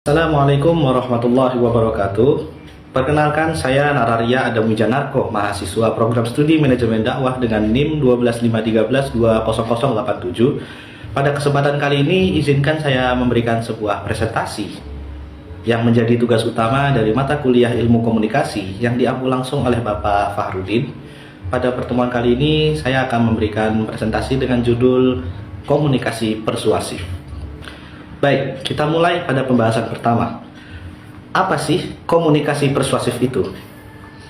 Assalamualaikum warahmatullahi wabarakatuh. Perkenalkan, saya Nararia Adam Wijanarko, mahasiswa program studi manajemen dakwah dengan NIM 12513200087. Pada kesempatan kali ini, izinkan saya memberikan sebuah presentasi yang menjadi tugas utama dari mata kuliah ilmu komunikasi yang diampu langsung oleh Bapak Fahrudin. Pada pertemuan kali ini, saya akan memberikan presentasi dengan judul Komunikasi Persuasif. Baik, kita mulai pada pembahasan pertama. Apa sih komunikasi persuasif itu?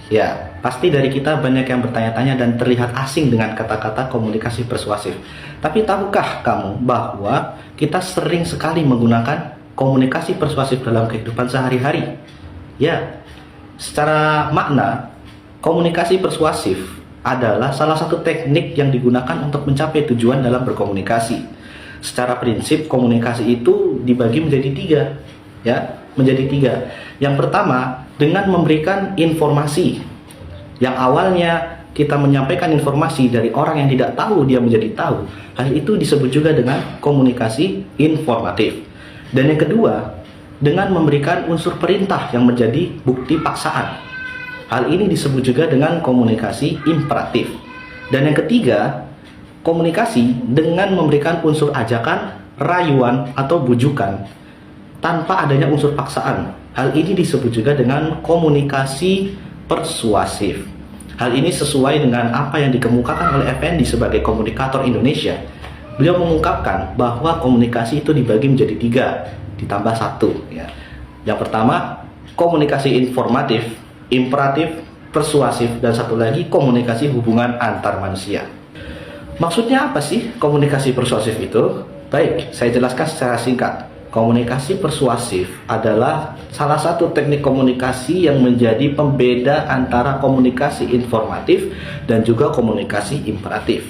Ya, pasti dari kita banyak yang bertanya-tanya dan terlihat asing dengan kata-kata komunikasi persuasif. Tapi tahukah kamu bahwa kita sering sekali menggunakan komunikasi persuasif dalam kehidupan sehari-hari? Ya, secara makna, komunikasi persuasif adalah salah satu teknik yang digunakan untuk mencapai tujuan dalam berkomunikasi. Secara prinsip, komunikasi itu dibagi menjadi tiga, ya, menjadi tiga. Yang pertama, dengan memberikan informasi. Yang awalnya kita menyampaikan informasi dari orang yang tidak tahu dia menjadi tahu. Hal itu disebut juga dengan komunikasi informatif. Dan yang kedua, dengan memberikan unsur perintah yang menjadi bukti paksaan. Hal ini disebut juga dengan komunikasi imperatif. Dan yang ketiga, komunikasi dengan memberikan unsur ajakan, rayuan, atau bujukan tanpa adanya unsur paksaan. Hal ini disebut juga dengan komunikasi persuasif. Hal ini sesuai dengan apa yang dikemukakan oleh Effendi sebagai komunikator Indonesia. Beliau mengungkapkan bahwa komunikasi itu dibagi menjadi tiga, ditambah satu. Ya. Yang pertama, komunikasi informatif, imperatif, persuasif, dan satu lagi komunikasi hubungan antar manusia. Maksudnya apa sih komunikasi persuasif itu? Baik, saya jelaskan secara singkat. Komunikasi persuasif adalah salah satu teknik komunikasi yang menjadi pembeda antara komunikasi informatif dan juga komunikasi imperatif.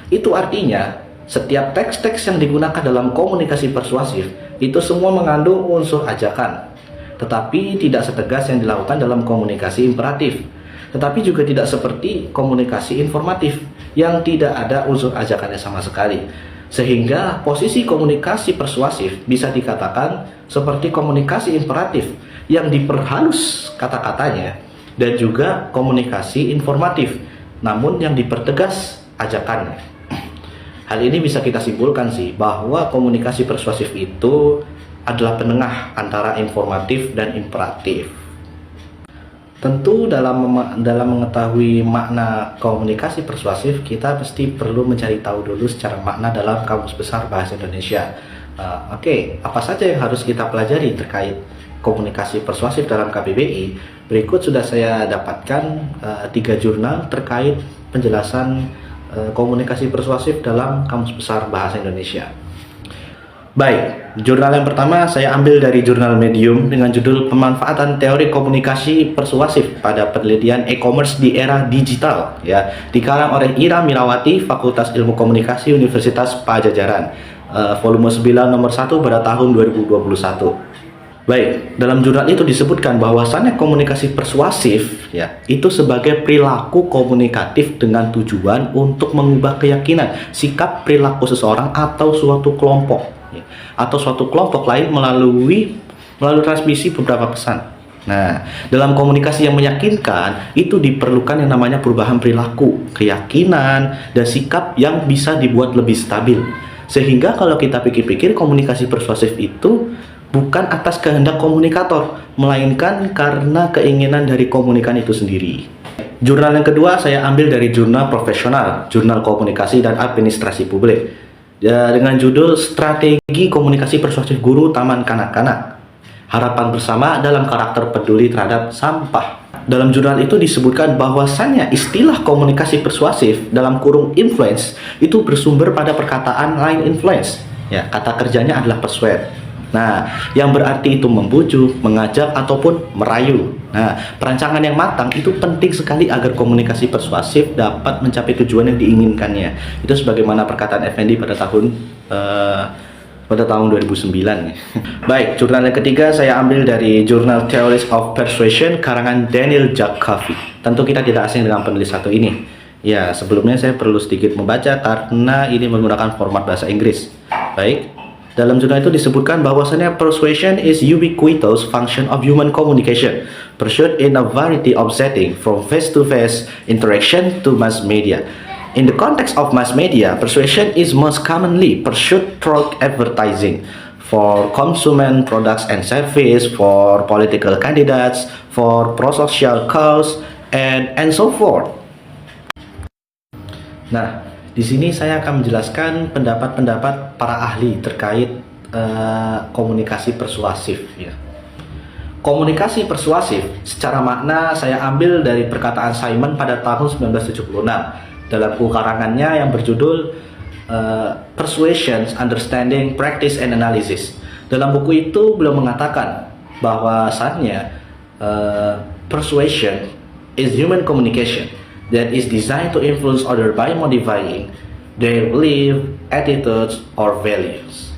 Itu artinya, setiap teks-teks yang digunakan dalam komunikasi persuasif itu semua mengandung unsur ajakan, tetapi tidak setegas yang dilakukan dalam komunikasi imperatif. Tetapi juga tidak seperti komunikasi informatif yang tidak ada unsur ajakannya sama sekali. Sehingga posisi komunikasi persuasif bisa dikatakan seperti komunikasi imperatif yang diperhalus kata-katanya, dan juga komunikasi informatif namun yang dipertegas ajakannya. Hal ini bisa kita simpulkan sih bahwa komunikasi persuasif itu adalah penengah antara informatif dan imperatif. Tentu dalam mengetahui makna komunikasi persuasif, kita pasti perlu mencari tahu dulu secara makna dalam Kamus Besar Bahasa Indonesia. Oke, apa saja yang harus kita pelajari terkait komunikasi persuasif dalam KBBI? Berikut sudah saya dapatkan 3 jurnal terkait penjelasan komunikasi persuasif dalam Kamus Besar Bahasa Indonesia. Baik, jurnal yang pertama saya ambil dari jurnal Medium dengan judul Pemanfaatan Teori Komunikasi Persuasif pada Penelitian E-commerce di Era Digital, ya, dikarang oleh Ira Mirawati, Fakultas Ilmu Komunikasi Universitas Pajajaran, volume 9 nomor 1 pada tahun 2021. Baik, dalam jurnal itu disebutkan bahwasannya komunikasi persuasif, ya, itu sebagai perilaku komunikatif dengan tujuan untuk mengubah keyakinan, sikap, perilaku seseorang atau suatu kelompok, ya, atau suatu kelompok lain melalui transmisi beberapa pesan. Nah, dalam komunikasi yang meyakinkan itu diperlukan yang namanya perubahan perilaku, keyakinan, dan sikap yang bisa dibuat lebih stabil. Sehingga kalau kita pikir-pikir, komunikasi persuasif itu bukan atas kehendak komunikator, melainkan karena keinginan dari komunikan itu sendiri. Jurnal yang kedua saya ambil dari jurnal profesional, Jurnal Komunikasi dan Administrasi Publik, ya, dengan judul Strategi Komunikasi Persuasif Guru Taman Kanak-kanak, Harapan Bersama dalam Karakter Peduli Terhadap Sampah. Dalam jurnal itu disebutkan bahwasannya istilah komunikasi persuasif dalam kurung influence itu bersumber pada perkataan line influence. Ya, kata kerjanya adalah persuade. Nah, yang berarti itu membujuk, mengajak, ataupun merayu. Nah, perancangan yang matang itu penting sekali agar komunikasi persuasif dapat mencapai tujuan yang diinginkannya. Itu sebagaimana perkataan Effendi pada tahun 2009. Baik, jurnal yang ketiga saya ambil dari jurnal Theories of Persuasion karangan Daniel Jack Covey. Tentu kita tidak asing dengan penulis satu ini. Ya, sebelumnya saya perlu sedikit membaca karena ini menggunakan format bahasa Inggris. Baik. Dalam jurnal itu disebutkan bahwasannya persuasion is ubiquitous function of human communication, pursued in a variety of settings from face-to-face interaction to mass media. In the context of mass media, persuasion is most commonly pursued through advertising for consumer products and service, for political candidates, for pro-social cause, and so forth. Nah, di sini saya akan menjelaskan pendapat-pendapat para ahli terkait komunikasi persuasif. Ya. Komunikasi persuasif secara makna saya ambil dari perkataan Simon pada tahun 1976 dalam buku karangannya yang berjudul Persuasion, Understanding, Practice, and Analysis. Dalam buku itu beliau mengatakan bahwasannya persuasion is human communication that is designed to influence others by modifying their belief, attitudes, or values.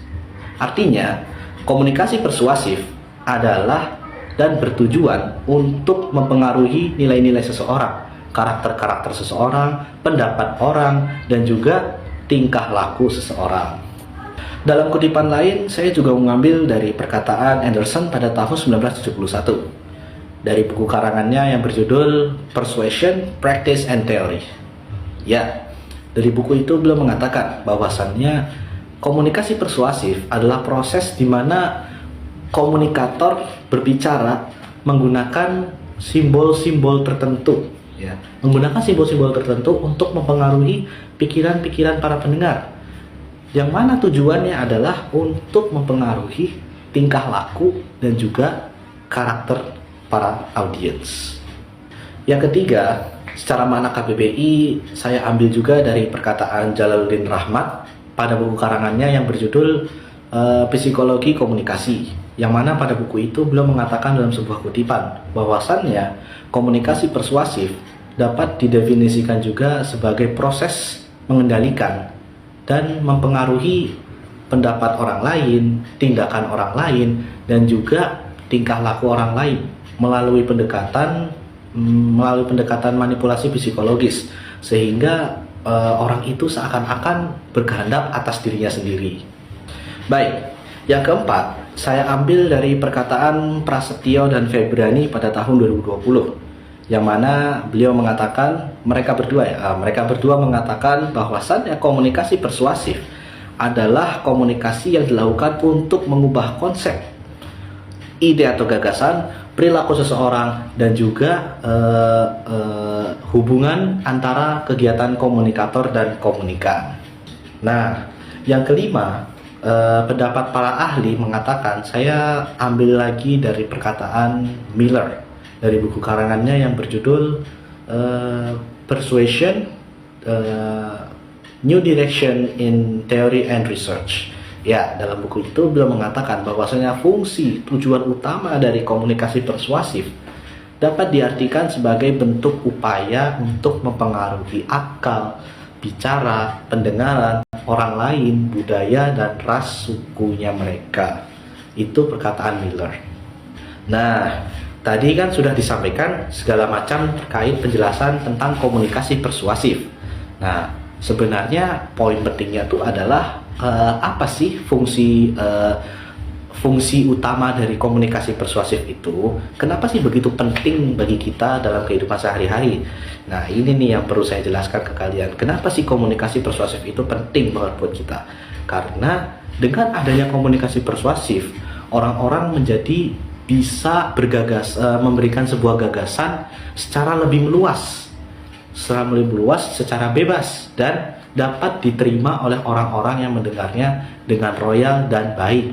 Artinya, komunikasi persuasif adalah dan bertujuan untuk mempengaruhi nilai-nilai seseorang, karakter-karakter seseorang, pendapat orang, dan juga tingkah laku seseorang. Dalam kutipan lain, saya juga mengambil dari perkataan Anderson pada tahun 1971 dari buku karangannya yang berjudul Persuasion, Practice, and Theory. Ya, dari buku itu beliau mengatakan bahwasannya komunikasi persuasif adalah proses di mana komunikator berbicara menggunakan simbol-simbol tertentu, ya, menggunakan simbol-simbol tertentu untuk mempengaruhi pikiran-pikiran para pendengar. Yang mana tujuannya adalah untuk mempengaruhi tingkah laku dan juga karakter para audiens. Yang ketiga, secara makna KBBI, saya ambil juga dari perkataan Jalaluddin Rahmat pada buku karangannya yang berjudul Psikologi Komunikasi, yang mana pada buku itu beliau mengatakan dalam sebuah kutipan bahwasannya komunikasi persuasif dapat didefinisikan juga sebagai proses mengendalikan dan mempengaruhi pendapat orang lain, tindakan orang lain, dan juga tingkah laku orang lain melalui pendekatan manipulasi psikologis, sehingga orang itu seakan-akan berkehendak atas dirinya sendiri. Baik, yang keempat saya ambil dari perkataan Prasetyo dan Febrani pada tahun 2020, yang mana beliau mengatakan mereka berdua mengatakan bahwasannya komunikasi persuasif adalah komunikasi yang dilakukan untuk mengubah konsep, ide atau gagasan, perilaku seseorang, dan juga hubungan antara kegiatan komunikator dan komunikan. Nah, yang kelima, pendapat para ahli mengatakan, saya ambil lagi dari perkataan Miller dari buku karangannya yang berjudul Persuasion, New Direction in Theory and Research. Ya, dalam buku itu beliau mengatakan bahwasanya fungsi tujuan utama dari komunikasi persuasif dapat diartikan sebagai bentuk upaya untuk mempengaruhi akal, bicara, pendengaran orang lain, budaya, dan ras sukunya mereka. Itu perkataan Miller. Nah, tadi kan sudah disampaikan segala macam terkait penjelasan tentang komunikasi persuasif. Nah, sebenarnya poin pentingnya itu adalah apa sih fungsi utama dari komunikasi persuasif itu? Kenapa sih begitu penting bagi kita dalam kehidupan sehari-hari? Nah, ini nih yang perlu saya jelaskan ke kalian. Kenapa sih komunikasi persuasif itu penting banget buat kita? Karena dengan adanya komunikasi persuasif, orang-orang menjadi bisa memberikan sebuah gagasan secara lebih meluas, secara bebas, dan dapat diterima oleh orang-orang yang mendengarnya dengan royal dan baik.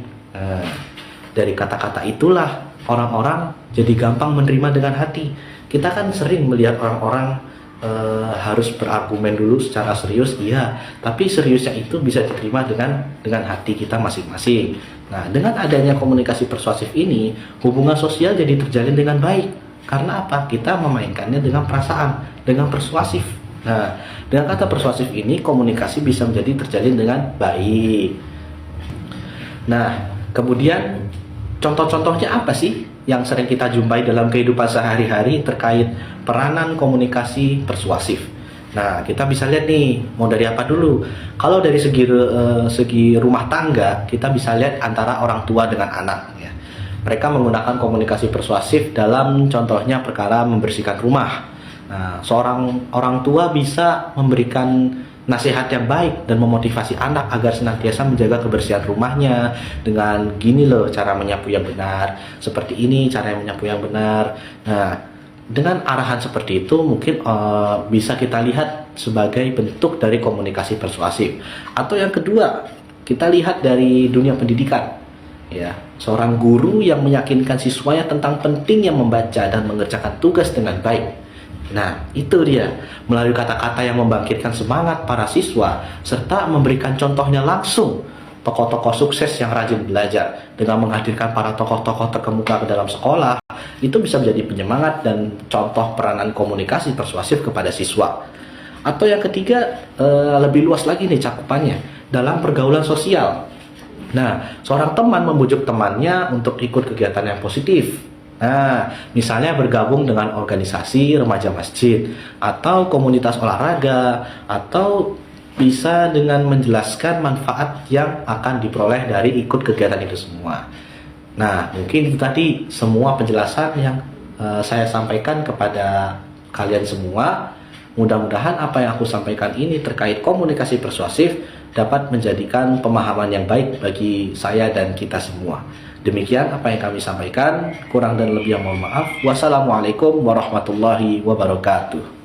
Dari kata-kata itulah orang-orang jadi gampang menerima dengan hati. Kita kan sering melihat orang-orang harus berargumen dulu secara serius, iya, tapi seriusnya itu bisa diterima dengan hati kita masing-masing. Nah, dengan adanya komunikasi persuasif ini, hubungan sosial jadi terjalin dengan baik. Karena apa? Kita memainkannya dengan perasaan, dengan persuasif. Nah, dengan kata persuasif ini, komunikasi bisa menjadi terjalin dengan baik. Nah, kemudian contoh-contohnya apa sih yang sering kita jumpai dalam kehidupan sehari-hari terkait peranan komunikasi persuasif? Nah, kita bisa lihat nih, mau dari apa dulu? Kalau dari segi rumah tangga, kita bisa lihat antara orang tua dengan anak. Ya. Mereka menggunakan komunikasi persuasif dalam contohnya perkara membersihkan rumah. Nah, seorang orang tua bisa memberikan nasihat yang baik dan memotivasi anak agar senantiasa menjaga kebersihan rumahnya dengan gini loh cara menyapu yang benar, seperti ini cara menyapu yang benar. Nah, dengan arahan seperti itu mungkin bisa kita lihat sebagai bentuk dari komunikasi persuasif. Atau yang kedua, kita lihat dari dunia pendidikan. Ya, seorang guru yang meyakinkan siswanya tentang pentingnya membaca dan mengerjakan tugas dengan baik. Nah, itu dia, melalui kata-kata yang membangkitkan semangat para siswa serta memberikan contohnya langsung. Tokoh-tokoh sukses yang rajin belajar dengan menghadirkan para tokoh-tokoh terkemuka ke dalam sekolah itu bisa menjadi penyemangat dan contoh peranan komunikasi persuasif kepada siswa. Atau yang ketiga, lebih luas lagi nih cakupannya dalam pergaulan sosial. Nah, seorang teman membujuk temannya untuk ikut kegiatan yang positif. Nah, misalnya bergabung dengan organisasi remaja masjid atau komunitas olahraga, atau bisa dengan menjelaskan manfaat yang akan diperoleh dari ikut kegiatan itu semua. Nah, mungkin itu tadi semua penjelasan yang saya sampaikan kepada kalian semua. Mudah-mudahan apa yang aku sampaikan ini terkait komunikasi persuasif dapat menjadikan pemahaman yang baik bagi saya dan kita semua. Demikian apa yang kami sampaikan, kurang dan lebih yang mohon maaf. Wassalamualaikum warahmatullahi wabarakatuh.